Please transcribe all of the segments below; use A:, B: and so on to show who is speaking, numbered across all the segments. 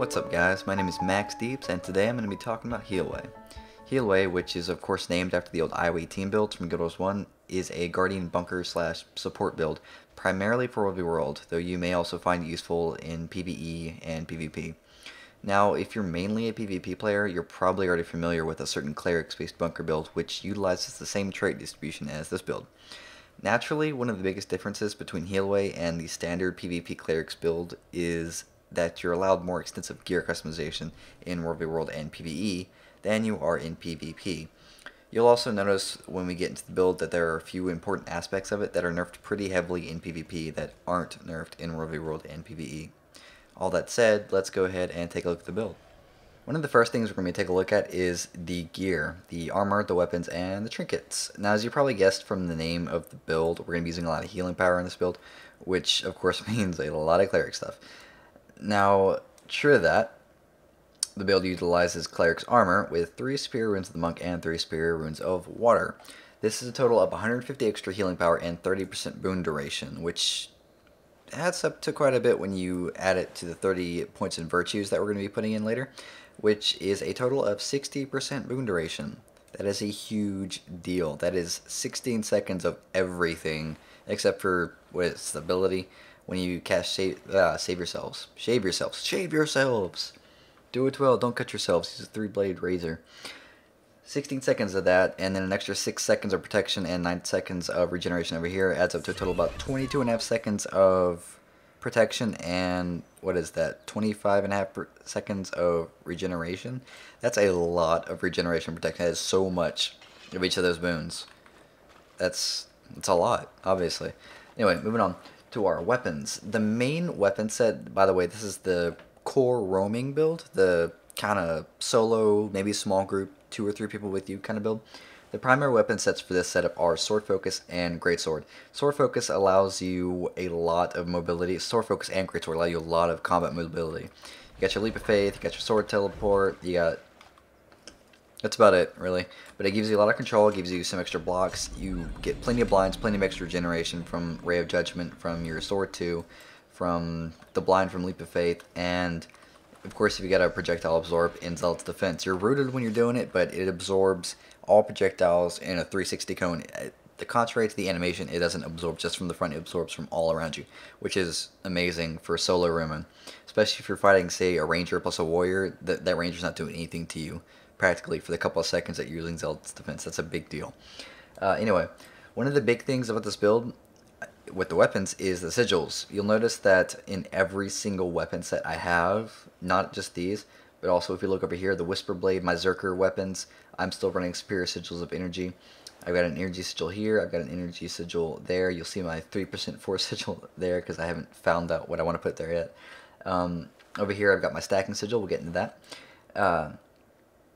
A: What's up guys, my name is Max Deeps and today I'm going to be talking about Healway. Healway, which is of course named after the old Ioway team builds from Guild Wars 1, is a Guardian bunker slash support build primarily for World, though you may also find it useful in PvE and PvP. Now if you're mainly a PvP player, you're probably already familiar with a certain clerics based bunker build which utilizes the same trait distribution as this build. Naturally, one of the biggest differences between Healway and the standard PvP clerics build is that you're allowed more extensive gear customization in World and PvE than you are in PvP. You'll also notice when we get into the build that there are a few important aspects of it that are nerfed pretty heavily in PvP that aren't nerfed in World and PvE. All that said, let's go ahead and take a look at the build. One of the first things we're going to take a look at is the gear, the armor, the weapons, and the trinkets. Now, as you probably guessed from the name of the build, we're going to be using a lot of healing power in this build, which of course means a lot of cleric stuff. Now, true to that, the build utilizes Cleric's Armor with 3 Superior Runes of the Monk and 3 Superior Runes of Water. This is a total of 150 extra healing power and 30% boon duration, which adds up to quite a bit when you add it to the 30 points in virtues that we're going to be putting in later, which is a total of 60% boon duration. That is a huge deal. That is 16 seconds of everything, except for what is stability. When you cast shave yourselves. Do it well, don't cut yourselves. Use a 3-blade razor. 16 seconds of that, and then an extra 6 seconds of protection and 9 seconds of regeneration over here adds up to a total of about 22.5 seconds of protection and, what is that, 25.5 seconds of regeneration? That's a lot of regeneration protection. That is so much of each of those boons. That's a lot, obviously. Anyway, moving on to our weapons. The main weapon set, by the way, this is the core roaming build, the kind of solo, maybe small group, 2 or 3 people with you kind of build. The primary weapon sets for this setup are Sword Focus and Greatsword. Sword Focus allows you a lot of mobility. Sword Focus and Greatsword allow you a lot of combat mobility. You got your Leap of Faith, you got your Sword Teleport, you got... That's about it, really. But it gives you a lot of control, it gives you some extra blocks. You get plenty of blinds, plenty of extra regeneration from Ray of Judgment, from your Sword 2, from the blind from Leap of Faith, and of course if you got a projectile absorb in Zealot's Defense. You're rooted when you're doing it, but it absorbs all projectiles in a 360 cone. The contrary to the animation, it doesn't absorb just from the front, it absorbs from all around you, which is amazing for solo rooming. Especially if you're fighting, say, a ranger plus a warrior, that ranger's not doing anything to you practically for the couple of seconds that you're using Zealot's Defense. That's a big deal. Anyway, one of the big things about this build with the weapons is the sigils. You'll notice that in every single weapon set I have, not just these, but also if you look over here, the Whisper Blade, my Zerker weapons, I'm still running Superior Sigils of Energy. I've got an Energy Sigil here, I've got an Energy Sigil there. You'll see my 3% Force Sigil there because I haven't found out what I want to put there yet. Over here I've got my Stacking Sigil, we'll get into that.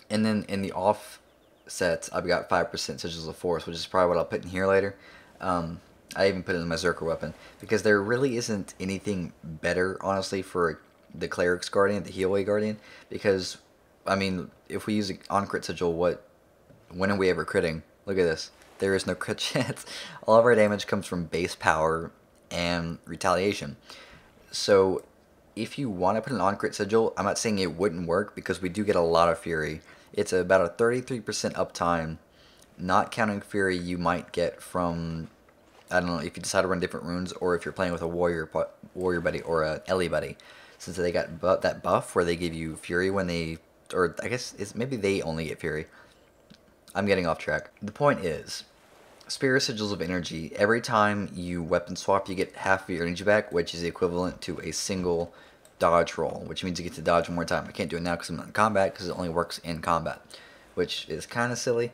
A: And then in the off sets, I've got 5% Sigils of Force, which is probably what I'll put in here later. I even put it in my Zerker weapon, because there really isn't anything better, honestly, for the Cleric's Guardian, the Healway Guardian, because, I mean, if we use an on-crit sigil, when are we ever critting? Look at this. There is no crit chance. All of our damage comes from base power and retaliation. So, if you want to put an on-crit sigil, I'm not saying it wouldn't work, because we do get a lot of Fury. It's about a 33% uptime, not counting Fury you might get from, I don't know, if you decide to run different runes, or if you're playing with a warrior buddy or a Ellie buddy. Since they got that buff where they give you Fury when they, or I guess maybe they only get Fury. I'm getting off track. The point is, Superior Sigils of Energy, every time you weapon swap, you get half of your energy back, which is equivalent to a single dodge roll, which means you get to dodge one more time. I can't do it now because I'm not in combat, because it only works in combat, which is kind of silly,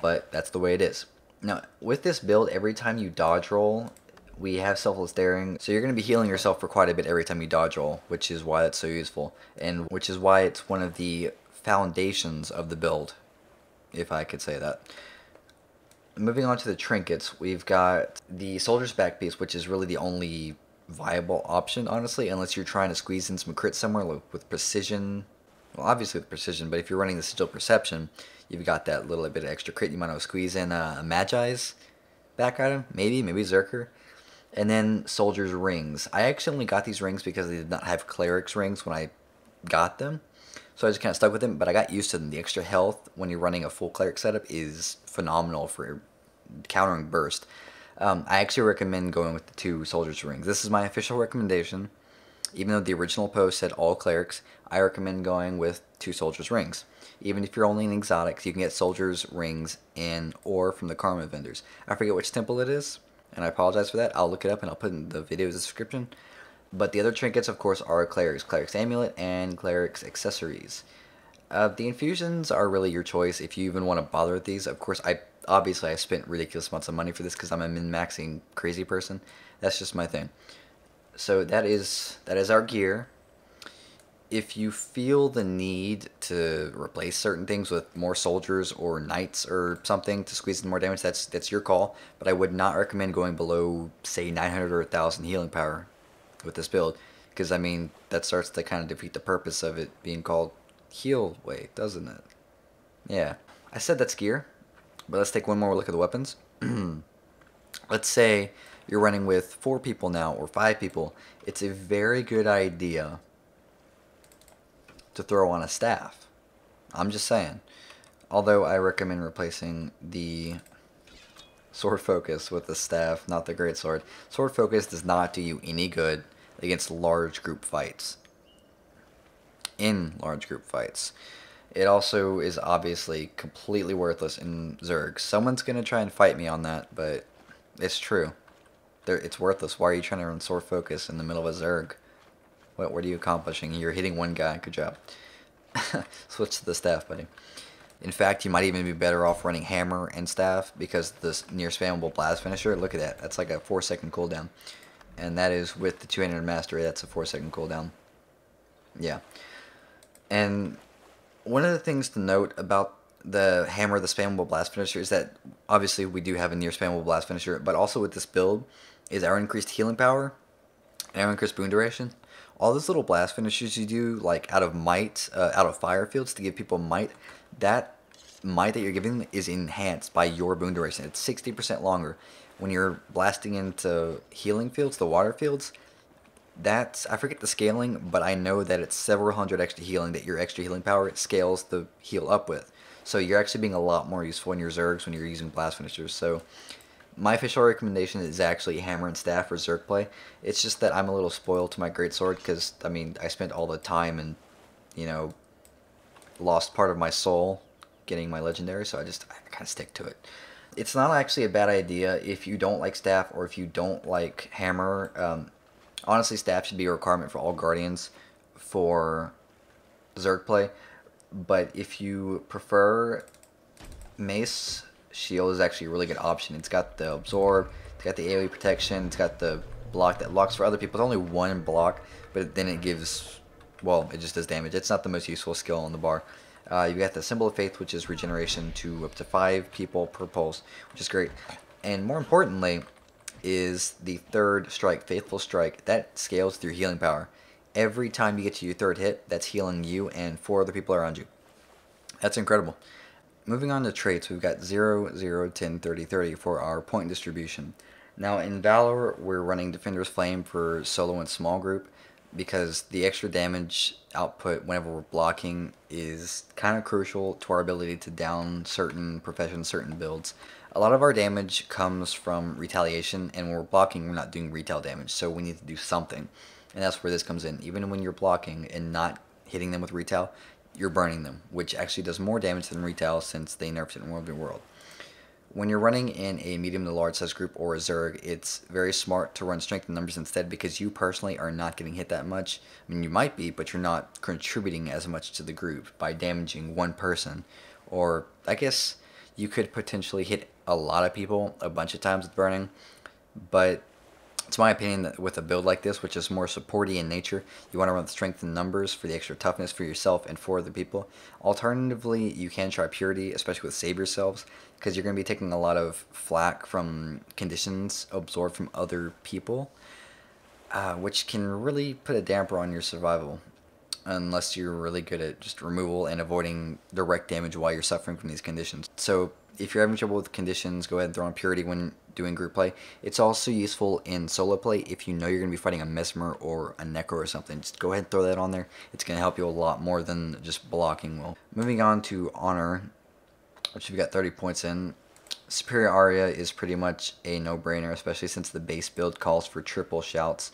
A: but that's the way it is. Now, with this build, every time you dodge roll, we have Selfless Daring, so you're going to be healing yourself for quite a bit every time you dodge roll, which is why it's so useful, and which is why it's one of the foundations of the build, if I could say that. Moving on to the trinkets, we've got the Soldier's Back piece, which is really the only viable option, honestly, unless you're trying to squeeze in some crit somewhere with precision. Well, obviously with precision, but if you're running the Sigil Perception, you've got that little bit of extra crit. You might want to squeeze in a Magi's back item, maybe Zerker. And then Soldier's Rings. I actually only got these rings because they did not have Cleric's rings when I got them. So I just kind of stuck with them, but I got used to them. The extra health when you're running a full cleric setup is phenomenal for countering burst. I actually recommend going with the 2 soldiers rings. This is my official recommendation. Even though the original post said all clerics, I recommend going with 2 soldiers rings. Even if you're only in exotics, you can get soldiers rings in or from the karma vendors. I forget which temple it is, and I apologize for that. I'll look it up and I'll put in the video's description. But the other trinkets, of course, are cleric's amulet and cleric's accessories. The infusions are really your choice if you even want to bother with these. Of course, obviously I spent ridiculous amounts of money for this because I'm a min-maxing crazy person. That's just my thing. So that is our gear. If you feel the need to replace certain things with more soldiers or knights or something to squeeze in more damage, that's your call. But I would not recommend going below, say, 900 or 1,000 healing power with this build, because I mean that starts to kind of defeat the purpose of it being called Healway, doesn't it? Yeah, I said that's gear, but let's take one more look at the weapons. Let's say you're running with 4 people now or 5 people. It's a very good idea to throw on a staff. I'm just saying. Although I recommend replacing the sword focus with the staff, not the great sword. Sword focus does not do you any good against large group fights. In large group fights. It also is obviously completely worthless in Zerg. Someone's going to try and fight me on that, but it's true. It's worthless. Why are you trying to run sword focus in the middle of a Zerg? What are you accomplishing? You're hitting one guy. Good job. Switch to the staff, buddy. In fact, you might even be better off running hammer and staff, because this near spammable blast finisher, look at that. That's like a 4-second cooldown. And that is with the 200 mastery, that's a 4-second cooldown. Yeah. And one of the things to note about the hammer, the spammable blast finisher, is that obviously we do have a near spammable blast finisher, but also with this build is our increased healing power and our increased boon duration. All those little blast finishers you do, like out of might, out of fire fields to give people might, that might that you're giving them is enhanced by your boon duration. It's 60% longer. When you're blasting into healing fields, the water fields, that's, I forget the scaling, but I know that it's several hundred extra healing that your extra healing power scales the heal up with. So you're actually being a lot more useful in your Zergs when you're using blast finishers. So my official recommendation is actually hammer and staff for Zerg play. It's just that I'm a little spoiled to my greatsword because, I mean, I spent all the time and, you know, lost part of my soul getting my legendary, so I kind of stick to it. It's not actually a bad idea if you don't like staff or if you don't like hammer. Honestly, staff should be a requirement for all guardians for Zerg play. But if you prefer mace, shield is actually a really good option. It's got the absorb, it's got the AoE protection, it's got the block that blocks for other people. It's only one block, but then it gives, well, it just does damage. It's not the most useful skill on the bar. You got the Symbol of Faith, which is regeneration to up to 5 people per pulse, which is great. And more importantly is the third strike, Faithful Strike. That scales through healing power. Every time you get to your third hit, that's healing you and 4 other people around you. That's incredible. Moving on to traits, we've got 0, 0, 10, 30, 30 for our point distribution. Now in Valor, we're running Defender's Flame for solo and small group because the extra damage output whenever we're blocking is kind of crucial to our ability to down certain professions, certain builds. A lot of our damage comes from retaliation, and when we're blocking, we're not doing retail damage, so we need to do something. And that's where this comes in. Even when you're blocking and not hitting them with retail, you're burning them, which actually does more damage than retail since they nerfed it in World v World. When you're running in a medium to large size group or a Zerg, it's very smart to run strength in numbers instead because you personally are not getting hit that much. I mean, you might be, but you're not contributing as much to the group by damaging one person. Or, I guess, you could potentially hit a lot of people a bunch of times with burning, but it's my opinion that with a build like this, which is more supporty in nature, you want to run strength in numbers for the extra toughness for yourself and for other people. Alternatively, you can try purity, especially with save yourselves, because you're going to be taking a lot of flack from conditions absorbed from other people, which can really put a damper on your survival, unless you're really good at just removal and avoiding direct damage while you're suffering from these conditions. So if you're having trouble with conditions, go ahead and throw on Purity when doing group play. It's also useful in solo play if you know you're going to be fighting a Mesmer or a Necro or something. Just go ahead and throw that on there. It's going to help you a lot more than just blocking will. Moving on to Honor, which we've got 30 points in. Superior Aria is pretty much a no-brainer, especially since the base build calls for triple shouts.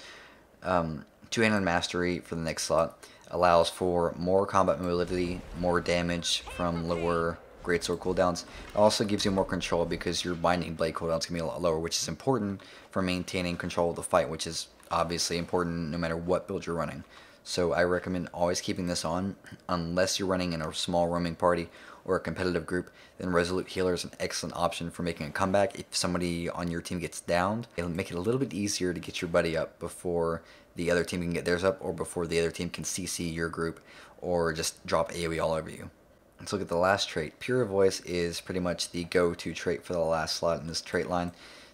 A: Two-handed Mastery for the next slot allows for more combat mobility, more damage from lower greatsword cooldowns. It also gives you more control because your binding blade cooldowns can be a lot lower, which is important for maintaining control of the fight, which is obviously important no matter what build you're running. So I recommend always keeping this on, unless you're running in a small roaming party or a competitive group. Then Resolute Healer is an excellent option for making a comeback. If somebody on your team gets downed, it'll make it a little bit easier to get your buddy up before the other team can get theirs up, or before the other team can CC your group, or just drop AoE all over you. Let's look at the last trait. Pure Voice is pretty much the go-to trait for the last slot in this trait line.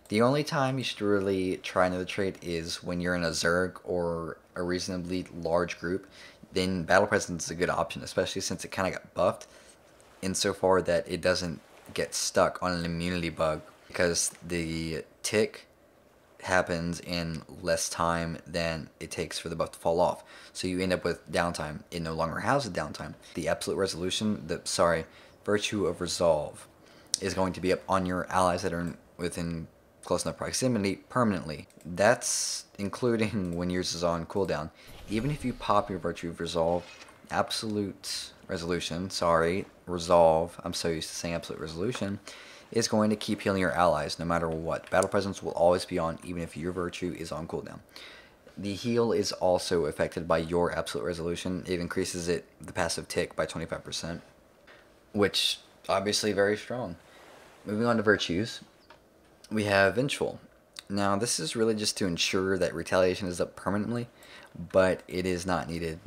A: The only time you should really try another trait is when you're in a Zerg or a reasonably large group. Then Battle Presence is a good option, especially since it kind of got buffed insofar that it doesn't get stuck on an immunity bug, because the tick happens in less time than it takes for the buff to fall off. So you end up with downtime. It no longer has a downtime. The Absolute Resolution, Virtue of Resolve is going to be up on your allies that are within close enough proximity permanently. That's including when yours is on cooldown. Even if you pop your Virtue of Resolve, Resolve, I'm so used to saying Absolute Resolution, is going to keep healing your allies no matter what. Battle Presence will always be on even if your Virtue is on cooldown. The heal is also affected by your Absolute Resolution. It increases the passive tick by 25%, which obviously very strong. Moving on to virtues, we have Vengeful. Now this is really just to ensure that retaliation is up permanently, but it is not needed.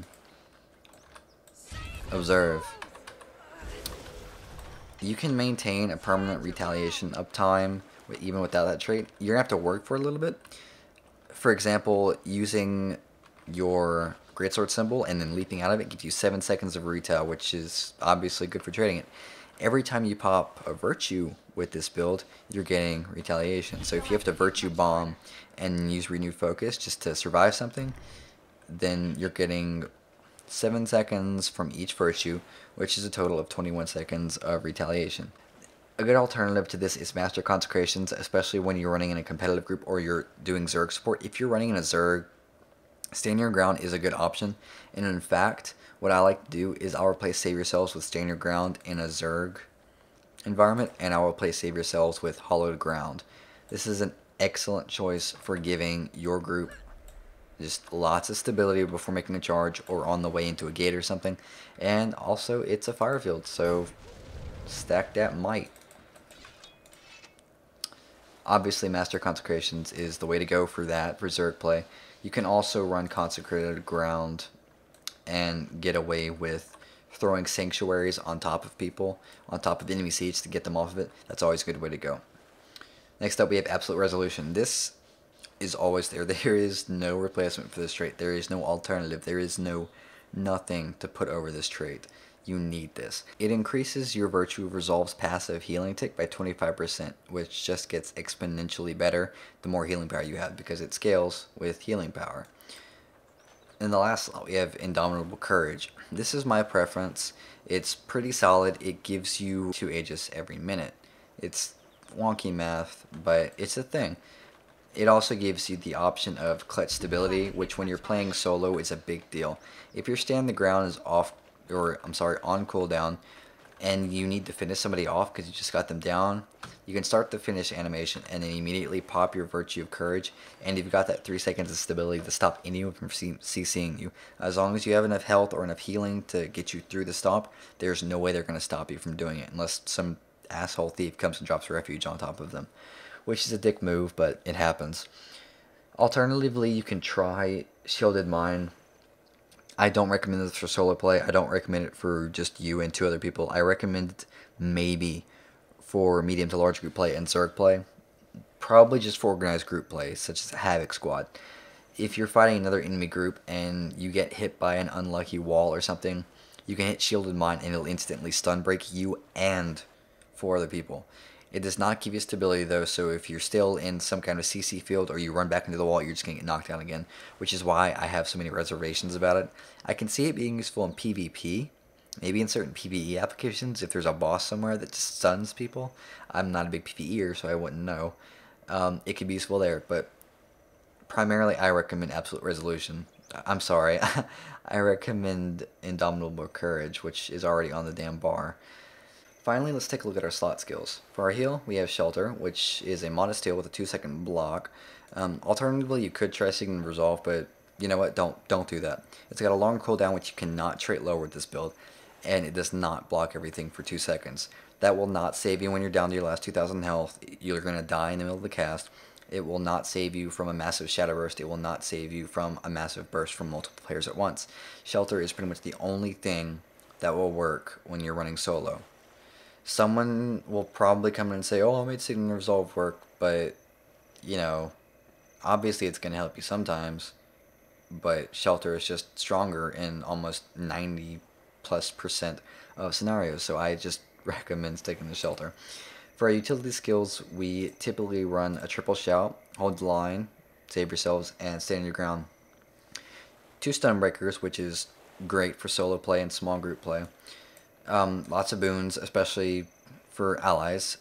A: Observe. You can maintain a permanent retaliation uptime even without that trait. You're going to have to work for a little bit. For example, using your greatsword symbol and then leaping out of it gives you 7 seconds of retail, which is obviously good for trading it. Every time you pop a virtue with this build, you're getting retaliation. So if you have to virtue bomb and use renewed focus just to survive something, then you're getting 7 seconds from each virtue, which is a total of 21 seconds of retaliation. A good alternative to this is Master Consecrations, especially when you're running in a competitive group or you're doing Zerg support. If you're running in a Zerg, Stand Your Ground is a good option. And in fact, what I like to do is I'll replace Save Yourselves with Stand Your Ground in a Zerg environment, and I'll replace Save Yourselves with Hollowed Ground. This is an excellent choice for giving your group just lots of stability before making a charge or on the way into a gate or something. And also, it's a fire field, so stack that might. Obviously, Master Consecrations is the way to go for that, for Zerg play. You can also run Consecrated Ground and get away with throwing Sanctuaries on top of people, on top of enemy siege to get them off of it. That's always a good way to go. Next up, we have Absolute Resolution. This is always there. There is no replacement for this trait. There is no alternative. There is nothing to put over this trait. You need this. It increases your Virtue of Resolve's passive healing tick by 25%, which just gets exponentially better the more healing power you have, because it scales with healing power. In the last slot, we have Indomitable Courage. This is my preference. It's pretty solid. It gives you 2 Aegis every minute. It's wonky math, but it's a thing. It also gives you the option of clutch stability, which when you're playing solo is a big deal. If your stand the ground is on cooldown, and you need to finish somebody off because you just got them down, you can start the finish animation and then immediately pop your Virtue of Courage, and you've got that 3 seconds of stability to stop anyone from CCing you. As long as you have enough health or enough healing to get you through the stop, there's no way they're going to stop you from doing it, unless some asshole thief comes and drops refuge on top of them, which is a dick move, but it happens. Alternatively, you can try Shielded Mine. I don't recommend this for solo play. I don't recommend it for just you and 2 other people. I recommend it maybe for medium to large group play and Zerg play. Probably just for organized group play, such as Havoc Squad. If you're fighting another enemy group and you get hit by an unlucky wall or something, you can hit Shielded Mine and it'll instantly stun break you and for other people. It does not give you stability though, so if you're still in some kind of CC field or you run back into the wall, you're just going to get knocked down again, which is why I have so many reservations about it. I can see it being useful in PvP, maybe in certain PvE applications if there's a boss somewhere that just stuns people. I'm not a big PvEer, so I wouldn't know. It could be useful there, but primarily I recommend Absolute Resolution. I'm sorry, I recommend Indomitable Courage, which is already on the damn bar. Finally, let's take a look at our slot skills. For our heal, we have Shelter, which is a modest heal with a 2-second block. Alternatively, you could try Signal Resolve, but you know what? Don't do that. It's got a long cooldown, which you cannot trait lower with this build, and it does not block everything for 2 seconds. That will not save you when you're down to your last 2,000 health. You're going to die in the middle of the cast. It will not save you from a massive shadow burst. It will not save you from a massive burst from multiple players at once. Shelter is pretty much the only thing that will work when you're running solo. Someone will probably come in and say, oh, I made Signal Resolve work, but, you know, obviously it's going to help you sometimes, but Shelter is just stronger in almost 90+% of scenarios, so I just recommend sticking to Shelter. For our utility skills, we typically run a triple shout, hold the line, save yourselves, and stand your ground. 2 stun breakers, which is great for solo play and small group play. Lots of boons, especially for allies,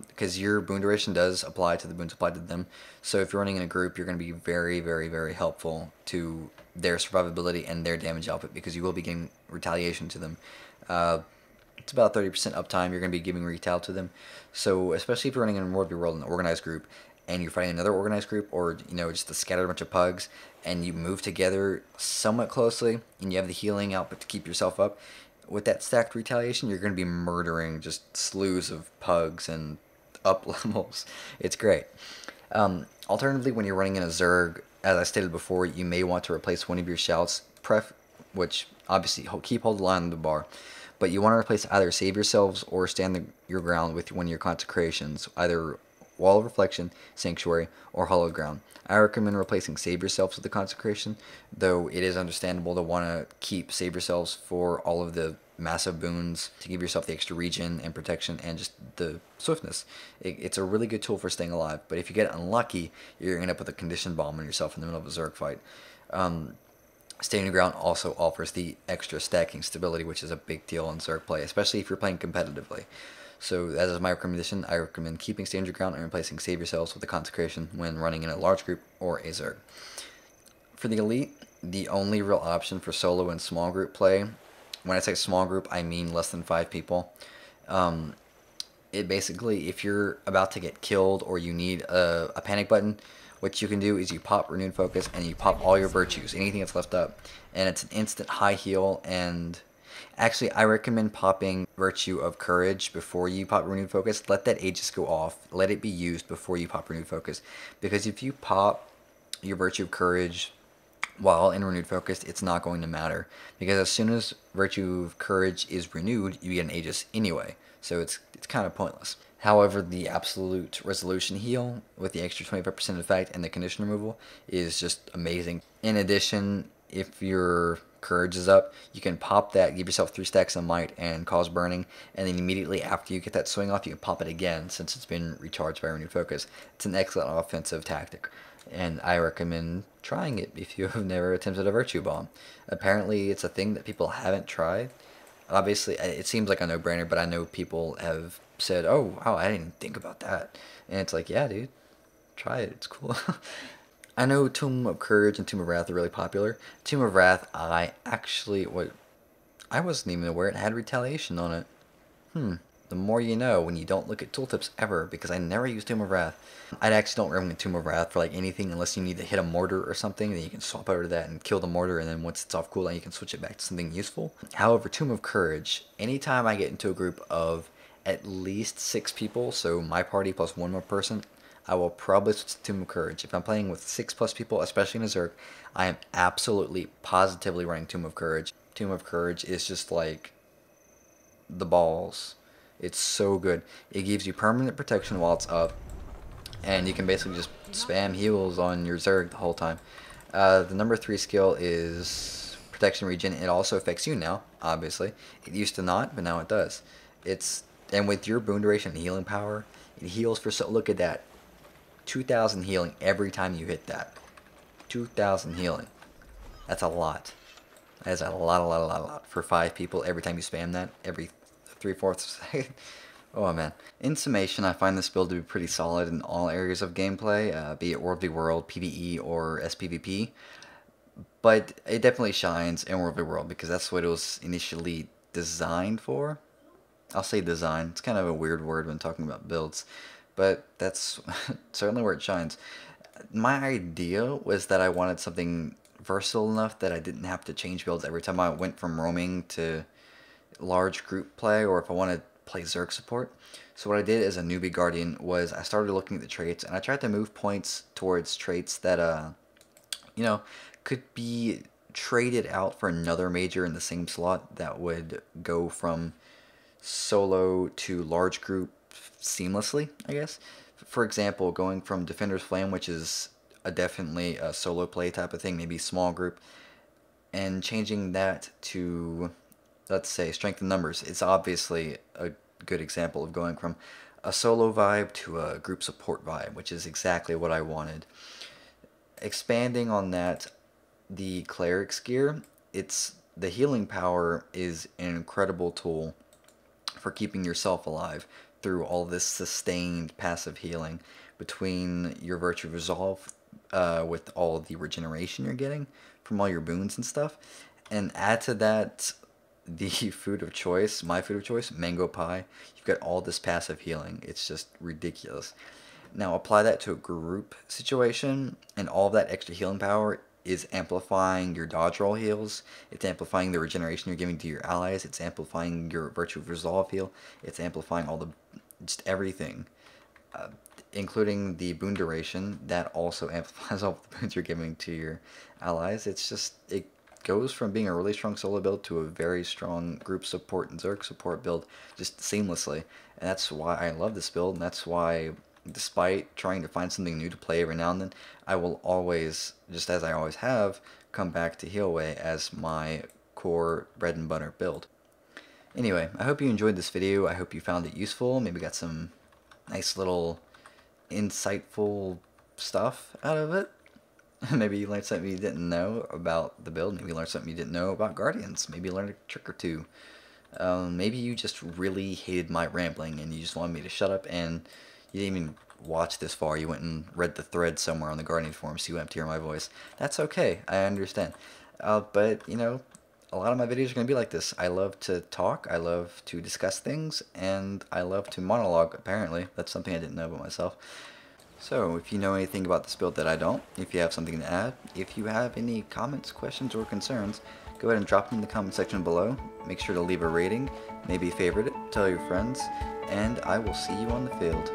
A: because your boon duration does apply to the boons applied to them. So if you're running in a group, you're going to be very, very, very helpful to their survivability and their damage output, because you will be getting retaliation to them. It's about 30% uptime you're going to be giving retail to them. So especially if you're running in World of Your World, an organized group, and you're fighting another organized group, or you know, just a scattered bunch of pugs, and you move together somewhat closely, and you have the healing output to keep yourself up, with that stacked retaliation, you're going to be murdering just slews of pugs and up levels. It's great. Alternatively, when you're running in a Zerg, as I stated before, you may want to replace one of your shouts, which obviously keep hold the line on the bar, but you want to replace either Save Yourselves or Stand your ground with one of your consecrations, either Wall of Reflection, Sanctuary, or Hallowed Ground. I recommend replacing Save Yourselves with the consecration, though it is understandable to want to keep Save Yourselves for all of the massive boons, to give yourself the extra regen and protection and just the swiftness. It's a really good tool for staying alive, but if you get unlucky, you're going to end up with a condition bomb on yourself in the middle of a Zerg fight. Standing your ground also offers the extra stacking stability, which is a big deal in Zerg play, especially if you're playing competitively. So that is my recommendation. I recommend keeping Stand Your Ground and replacing Save Yourselves with the Consecration when running in a large group or a Zerg. For the Elite, the only real option for solo and small group play, when I say small group, I mean less than 5 people. It basically, if you're about to get killed or you need a panic button, what you can do is you pop Renewed Focus and you pop all your virtues, anything that's left up, and it's an instant high heal. And actually, I recommend popping Virtue of Courage before you pop Renewed Focus. Let that Aegis go off. Let it be used before you pop Renewed Focus. Because if you pop your Virtue of Courage while in Renewed Focus, it's not going to matter. Because as soon as Virtue of Courage is renewed, you get an Aegis anyway. So it's kind of pointless. However, the Absolute Resolution heal with the extra 25% effect and the condition removal is just amazing. In addition, if your Courage is up, you can pop that, give yourself 3 stacks of Might and cause burning, and then immediately after you get that swing off, you can pop it again since it's been recharged by Renewed Focus. It's an excellent offensive tactic, and I recommend trying it if you have never attempted a Virtue Bomb. Apparently, it's a thing that people haven't tried. Obviously, it seems like a no-brainer, but I know people have said, oh, wow, I didn't even think about that. And it's like, yeah, dude, try it. It's cool. I know Tomb of Courage and Tomb of Wrath are really popular. Tomb of Wrath, I wasn't even aware it had retaliation on it. The more you know when you don't look at tooltips ever, because I never use Tomb of Wrath. I actually don't recommend Tomb of Wrath for like anything unless you need to hit a mortar or something, then you can swap over to that and kill the mortar, and then once it's off cooldown you can switch it back to something useful. However, Tomb of Courage, anytime I get into a group of at least 6 people, so my party plus 1 more person, I will probably switch to Tomb of Courage. If I'm playing with 6+ people, especially in a Zerg, I am absolutely, positively running Tomb of Courage. Tomb of Courage is just like the balls. It's so good. It gives you permanent protection while it's up, and you can basically just spam heals on your Zerg the whole time. The number 3 skill is Protection Regen. It also affects you now, obviously. It used to not, but now it does. It's And with your boon duration and healing power, it heals for so. Look at that, 2,000 healing every time you hit that. 2,000 healing. That's a lot. That is a lot for 5 people every time you spam that every 3/4 second. Oh man. In summation, I find this build to be pretty solid in all areas of gameplay, be it World v World, PvE, or SPVP. But it definitely shines in World v World because that's what it was initially designed for. I'll say design. It's kind of a weird word when talking about builds, but that's certainly where it shines. My idea was that I wanted something versatile enough that I didn't have to change builds every time I went from roaming to large group play, or if I wanted to play Zerk support. So what I did as a newbie guardian was I started looking at the traits, and I tried to move points towards traits that you know, could be traded out for another major in the same slot that would go from solo to large group seamlessly, I guess. For example, going from Defender's Flame, which is definitely a solo play type of thing, maybe small group, and changing that to, let's say, Strength in Numbers. It's obviously a good example of going from a solo vibe to a group support vibe, which is exactly what I wanted. Expanding on that, the Cleric's gear, the healing power is an incredible tool for keeping yourself alive through all this sustained passive healing between your Virtue Resolve with all the regeneration you're getting from all your boons and stuff, and add to that the food of choice, my food of choice, mango pie. You've got all this passive healing. It's just ridiculous. Now apply that to a group situation, and all that extra healing power is amplifying your dodge roll heals, it's amplifying the regeneration you're giving to your allies, it's amplifying your Virtue of Resolve heal, it's amplifying all the, just everything, including the boon duration, that also amplifies all the boons you're giving to your allies. It's just, it goes from being a really strong solo build to a very strong group support and Zerk support build just seamlessly, and that's why I love this build, and that's why, despite trying to find something new to play every now and then, I will always, just as I always have, come back to Healway as my core bread and butter build. Anyway, I hope you enjoyed this video. I hope you found it useful. Maybe got some nice little insightful stuff out of it. Maybe you learned something you didn't know about the build. Maybe you learned something you didn't know about Guardians. Maybe you learned a trick or two. Maybe you just really hated my rambling and you just wanted me to shut up, and you didn't even watch this far. You went and read the thread somewhere on the Guardian forum so you wouldn't have to hear my voice. That's okay. I understand. But, you know, a lot of my videos are going to be like this. I love to talk. I love to discuss things. And I love to monologue, apparently. That's something I didn't know about myself. So, if you know anything about this build that I don't, if you have something to add, if you have any comments, questions, or concerns, go ahead and drop them in the comment section below. Make sure to leave a rating, maybe favorite it, tell your friends, and I will see you on the field.